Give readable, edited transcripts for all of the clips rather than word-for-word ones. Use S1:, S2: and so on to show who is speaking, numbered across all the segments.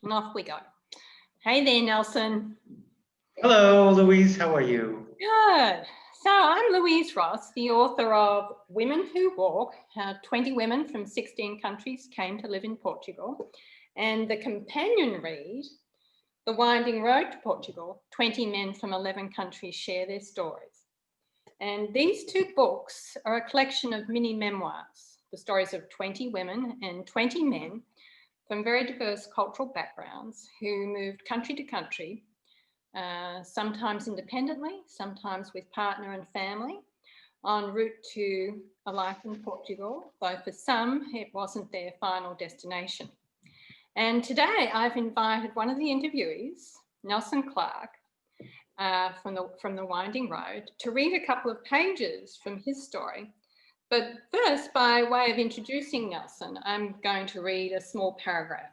S1: And off we go. Hey there, Nelson.
S2: Hello, Louise. How are you?
S1: Good. So I'm Louise Ross, the author of Women Who Walk, how 20 women from 16 countries came to live in Portugal, and the companion read, The Winding Road to Portugal, 20 men from 11 countries share their stories. And these two books are a collection of mini memoirs, the stories of 20 women and 20 men from very diverse cultural backgrounds who moved country to country, sometimes independently, sometimes with partner and family, en route to a life in Portugal, though for some it wasn't their final destination. And today I've invited one of the interviewees, Nelson Clark, from the Winding Road, to read a couple of pages from his story. But first, by way of introducing Nelson, I'm going to read a small paragraph.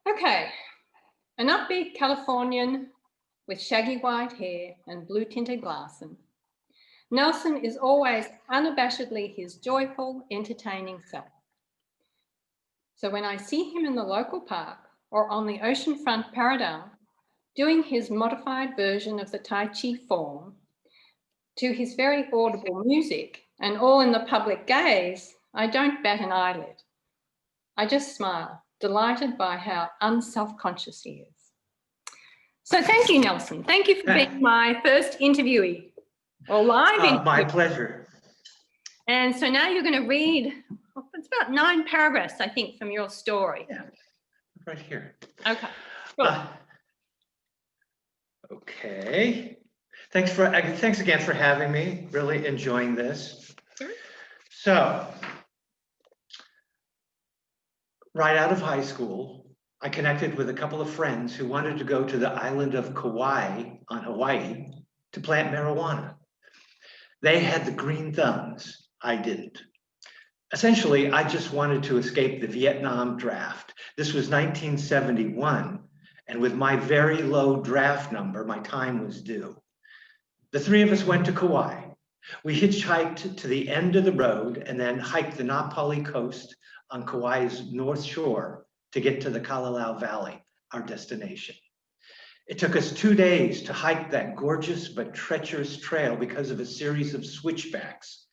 S1: Okay, an upbeat Californian with shaggy white hair and blue tinted glasses, Nelson is always unabashedly his joyful, entertaining self. So when I see him in the local park or on the oceanfront paradise, doing his modified version of the Tai Chi form to his very audible music and all in the public gaze, I don't bat an eyelid. I just smile, delighted by how unself-conscious he is. So thank you, Nelson. Thank you for being my first interviewee, or live interview.
S2: My pleasure.
S1: And so now you're going to read, it's about 9 paragraphs, I think, from your story.
S2: Yeah, right here.
S1: Okay, cool.
S2: Okay. Thanks again for having me. Really enjoying this.
S1: Sure.
S2: So, right out of high school, I connected with a couple of friends who wanted to go to the island of Kauai on Hawaii to plant marijuana. They had the green thumbs. I didn't. Essentially, I just wanted to escape the Vietnam draft. This was 1971, and with my very low draft number, my time was due. The three of us went to Kauai. We hitchhiked to the end of the road and then hiked the Na Pali coast on Kauai's north shore to get to the Kalalau Valley, our destination. It took us 2 days to hike that gorgeous but treacherous trail because of a series of switchbacks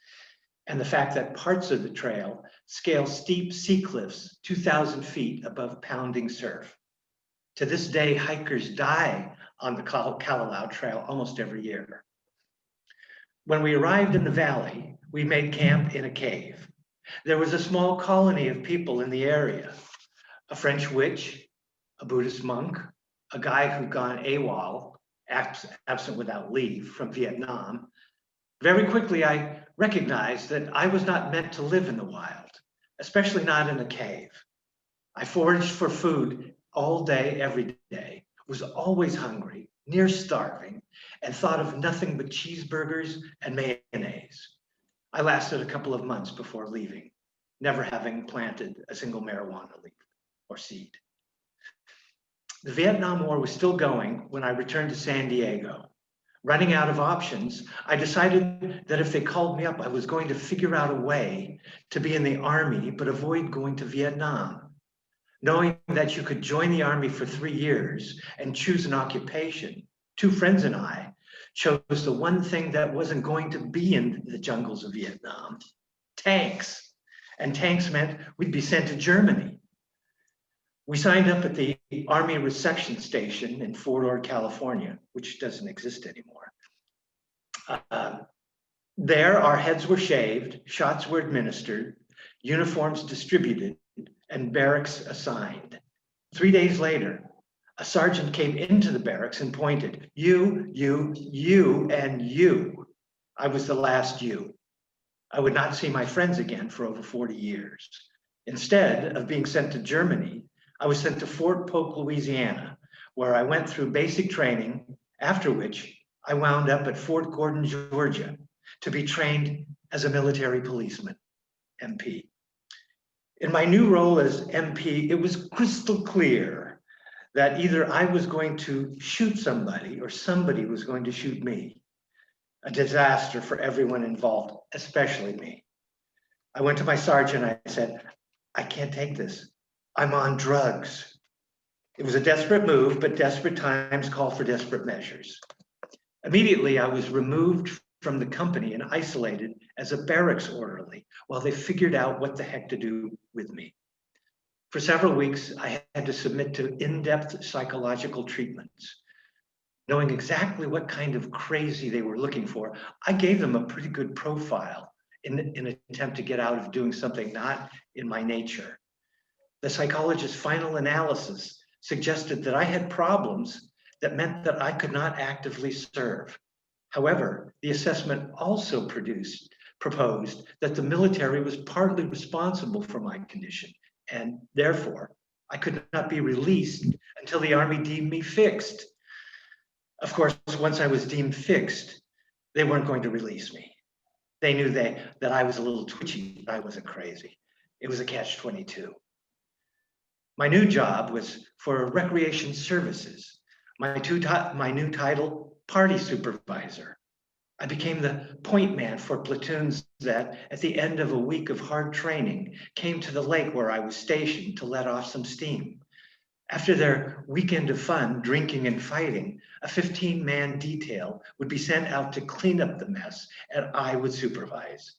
S2: and the fact that parts of the trail scale steep sea cliffs 2,000 feet above pounding surf. To this day, hikers die on the Kalalau Trail almost every year. When we arrived in the valley, we made camp in a cave. There was a small colony of people in the area, a French witch, a Buddhist monk, a guy who'd gone AWOL, absent without leave, from Vietnam. Very quickly, I recognized that I was not meant to live in the wild, especially not in a cave. I foraged for food all day, every day, was always hungry, near starving, and thought of nothing but cheeseburgers and mayonnaise. I lasted a couple of months before leaving, never having planted a single marijuana leaf or seed. The Vietnam War was still going when I returned to San Diego. Running out of options, I decided that if they called me up, I was going to figure out a way to be in the Army, but avoid going to Vietnam. Knowing that you could join the Army for 3 years and choose an occupation, 2 friends and I chose the one thing that wasn't going to be in the jungles of Vietnam, tanks. And tanks meant we'd be sent to Germany. We signed up at the Army Reception Station in Fort Ord, California, which doesn't exist anymore. There, our heads were shaved, shots were administered, uniforms distributed, and barracks assigned. 3 days later, a sergeant came into the barracks and pointed, you, and you. I was the last you. I would not see my friends again for over 40 years. Instead of being sent to Germany, I was sent to Fort Polk, Louisiana, where I went through basic training, after which I wound up at Fort Gordon, Georgia, to be trained as a military policeman, MP. In my new role as MP, it was crystal clear that either I was going to shoot somebody or somebody was going to shoot me. A disaster for everyone involved, especially me. I went to my sergeant, I said, I can't take this. I'm on drugs. It was a desperate move, but desperate times call for desperate measures. Immediately, I was removed from the company and isolated as a barracks orderly while they figured out what the heck to do with me. For several weeks, I had to submit to in-depth psychological treatments. Knowing exactly what kind of crazy they were looking for, I gave them a pretty good profile in an attempt to get out of doing something not in my nature. The psychologist's final analysis suggested that I had problems that meant that I could not actively serve. However, the assessment also proposed that the military was partly responsible for my condition, and therefore I could not be released until the Army deemed me fixed. Of course, once I was deemed fixed, they weren't going to release me. They knew that I was a little twitchy, but I wasn't crazy. It was a catch-22. My new job was for recreation services. My new title, party supervisor. I became the point man for platoons that, at the end of a week of hard training, came to the lake where I was stationed to let off some steam. After their weekend of fun, drinking and fighting, a 15-man detail would be sent out to clean up the mess, and I would supervise.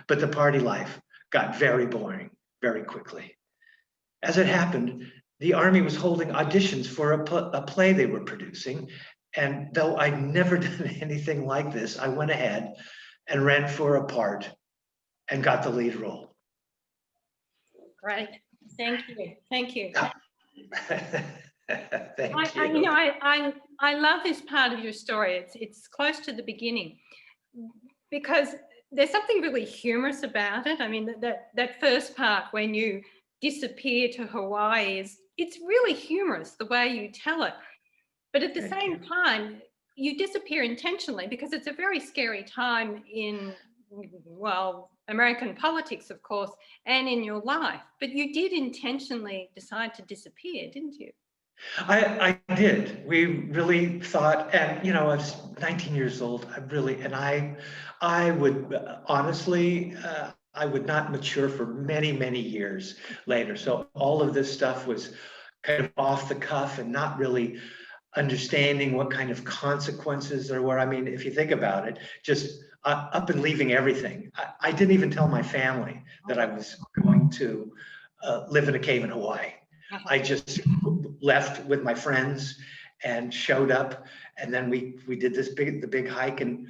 S2: But the party life got very boring very quickly. As it happened, the Army was holding auditions for a play they were producing, and though I'd never done anything like this, I went ahead and ran for a part and got the lead role.
S1: Great. Thank you. Thank you.
S2: Thank you.
S1: I love this part of your story. It's close to the beginning because there's something really humorous about it. I mean, that first part when you disappear to Hawaii it's really humorous the way you tell it. But at the same time, you disappear intentionally because it's a very scary time in, well, American politics, of course, and in your life. But you did intentionally decide to disappear, didn't you?
S2: I did. We really thought, and I was 19 years old. I would honestly, I would not mature for many, many years later. So all of this stuff was kind of off the cuff and not really understanding what kind of consequences there were. I mean, if you think about it, just up and leaving everything. I didn't even tell my family that I was going to live in a cave in Hawaii. I just left with my friends and showed up, and then we did the big hike, and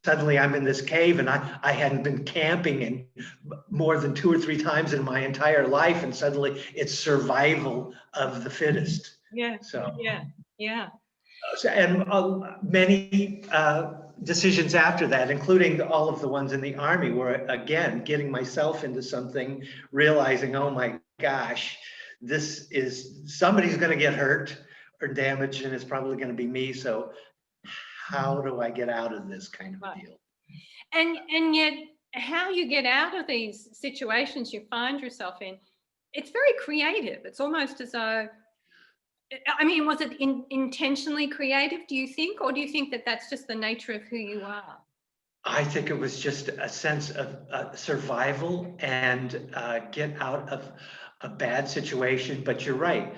S2: suddenly I'm in this cave, and I hadn't been camping in more than 2 or 3 times in my entire life, and suddenly it's survival of the fittest.
S1: Yeah.
S2: So
S1: yeah.
S2: And many decisions after that, including all of the ones in the Army, were again getting myself into something, realizing, oh my gosh, somebody's going to get hurt or damaged, and it's probably going to be me. So how do I get out of this kind of deal?
S1: And yet, how you get out of these situations you find yourself in, it's very creative. It's almost as though, I mean, was it intentionally creative, do you think, or do you think that that's just the nature of who you are?
S2: I think it was just a sense of survival and get out of a bad situation. But you're right.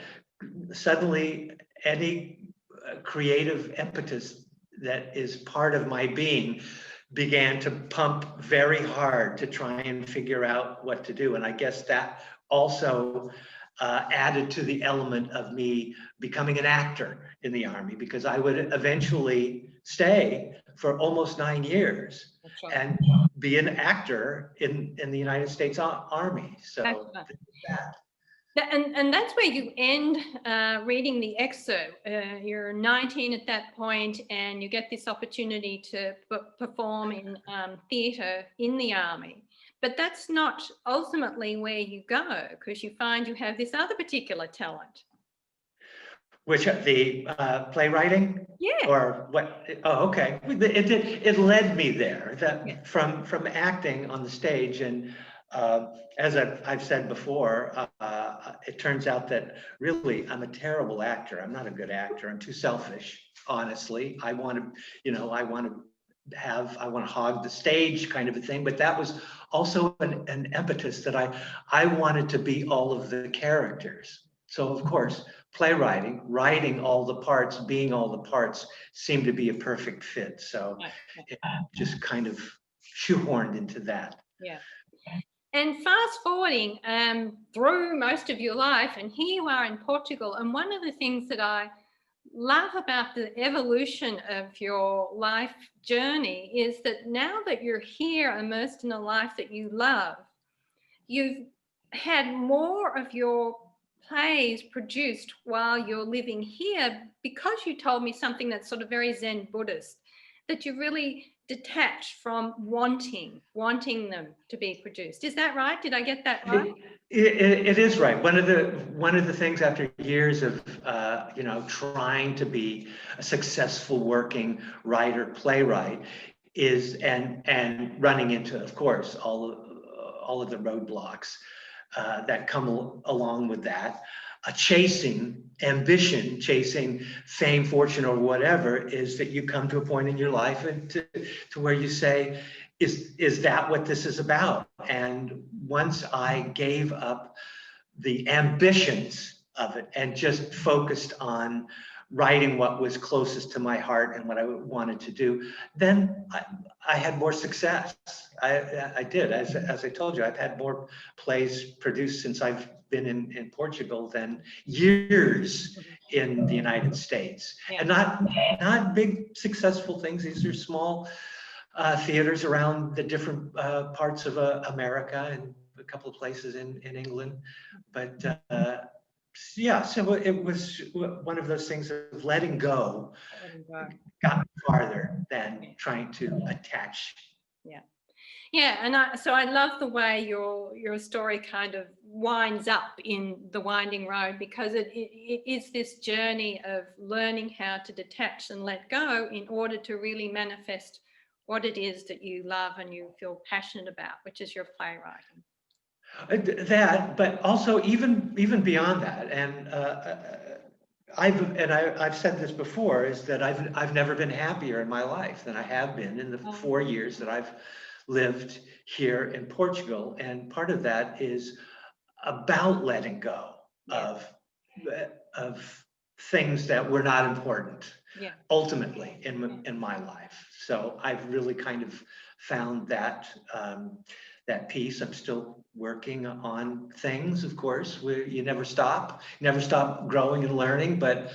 S2: Suddenly, any creative impetus that is part of my being began to pump very hard to try and figure out what to do. And I guess that also added to the element of me becoming an actor in the Army, because I would eventually stay for almost 9 years and be an actor in the United States Army. So
S1: and that's where you end reading the excerpt. You're 19 at that point, and you get this opportunity to perform in theatre in the Army. But that's not ultimately where you go, because you find you have this other particular talent.
S2: Which the playwriting?
S1: Yeah.
S2: Or what? Oh, okay. It led me there. That from acting on the stage, and as I've said before, it turns out that really I'm a terrible actor. I'm not a good actor. I'm too selfish, honestly. I want to hog the stage kind of a thing. But that was also an impetus that I wanted to be all of the characters. So of course, playwriting, writing all the parts, being all the parts seemed to be a perfect fit. So
S1: Yeah.
S2: it just kind of shoehorned into that.
S1: Yeah. And fast forwarding through most of your life, and here you are in Portugal. And one of the things that I love about the evolution of your life journey is that now that you're here immersed in a life that you love, you've had more of your plays produced while you're living here, because you told me something that's sort of very Zen Buddhist, that you really detach from wanting them to be produced. Is that right? Did I get that right?
S2: It is right. One of the things after years of trying to be a successful working writer playwright is and running into, of course, all of the roadblocks that come along with that. Chasing ambition, chasing fame, fortune, or whatever, is that you come to a point in your life and to where you say, is that what this is about? And once I gave up the ambitions of it and just focused on writing what was closest to my heart and what I wanted to do, then I had more success. I did. As I told you, I've had more plays produced since I've been in Portugal than years in the United States.
S1: Yeah.
S2: And not big successful things. These are small theaters around the different parts of America and a couple of places in England. But yeah, so it was one of those things of letting go, got farther than trying to attach.
S1: Yeah. Yeah, and so I love the way your story kind of winds up in the winding road, because it is this journey of learning how to detach and let go in order to really manifest what it is that you love and you feel passionate about, which is your playwriting.
S2: That, but also even beyond that, and I've said this before, is that I've never been happier in my life than I have been in the 4 years that I've lived here in Portugal. And part of that is about letting go of things that were not important, ultimately in my life. So I've really kind of found that that piece. I'm still working on things, of course. You never stop growing and learning, but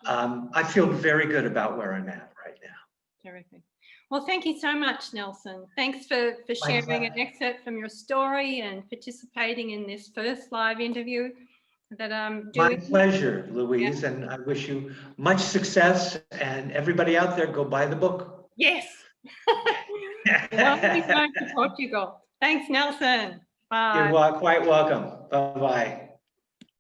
S2: I feel very good about where I'm at right now.
S1: Terrific. Well, thank you so much, Nelson. Thanks for sharing an excerpt from your story and participating in this first live interview that I'm doing.
S2: My pleasure, Louise, and I wish you much success, and everybody out there, go buy the book.
S1: Yes. Welcome to Portugal. Thanks, Nelson. Bye.
S2: You're quite welcome. Bye-bye.